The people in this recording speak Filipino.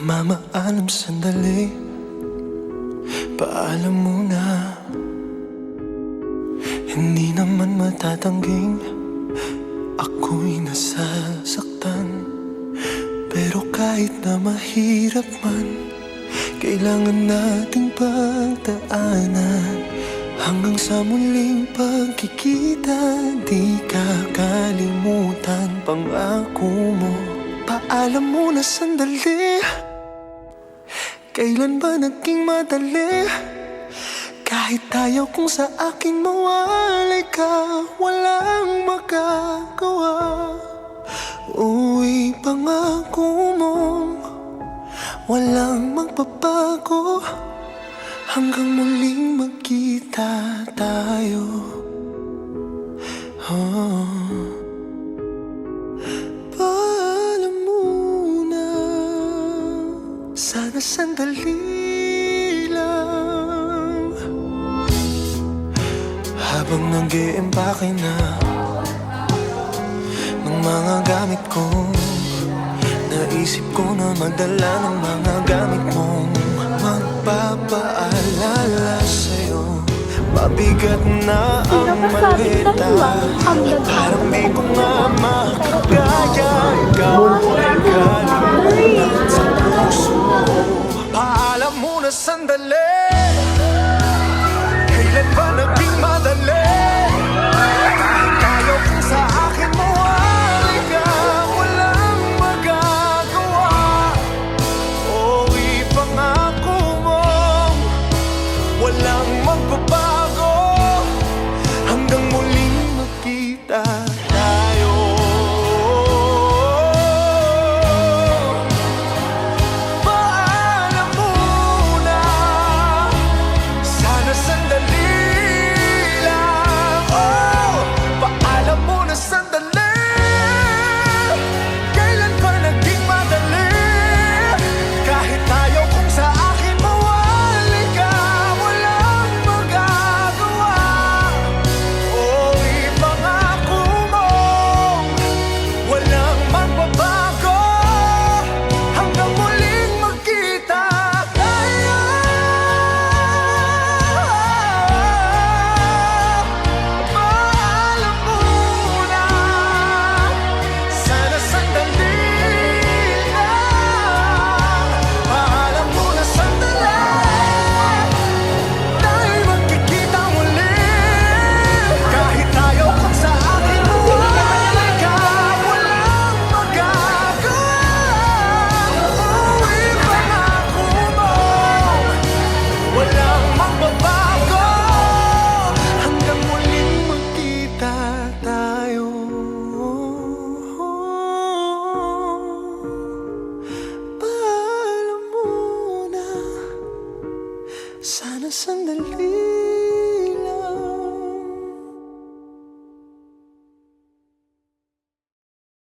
Mamaalam sandali, paalam muna. Hindi naman matatangging ako'y nasasaktan. Pero kahit na mahirap man, kailangan nating pagdaanan. Hanggang sa muling pagkikita, di kakalimutan pangako mo. Paalam muna sandali, kailan ba naging madali? Kahit ayaw kong sa akin mawalay ka, walang magagawa. Uy, pangako mo, walang magbabago. Hanggang muling magkita tayo. Paalam muna, sana sandali lang. Habang nag-iimpake na ng mga gamit ko, naisip ko na magdala ng mga gamit mong magpapaalala sa'yo. Mabigat na ang malita, parang di ko nga makakaya. Ikaw ay kalimutan sa puso. Paalam muna sandali, kailan ba naging madali? Ayaw kong sa akin mawalay ka, walang magagawa. O ipangako mo, walang magbabago. Hanggang muling magkita tayo. Paalam muna, sana sandali lang. Oh, paalam muna sandali, kailan ba naging madali? Kahit ayaw kong sa akin mawalay ka, walang magagawa. O ipangako mo, walang magbabago. Hanggang muling magkita tayo. Paalam muna, sana sandali lang. Paalam muna sandali, tayo magkikita muli. Kahit ayaw kong sa akin mawalay ka, walang magagawa. Uy, pangako mo, walang magbabago. Hanggang muling magkita tayo. Paalam muna, sana sandali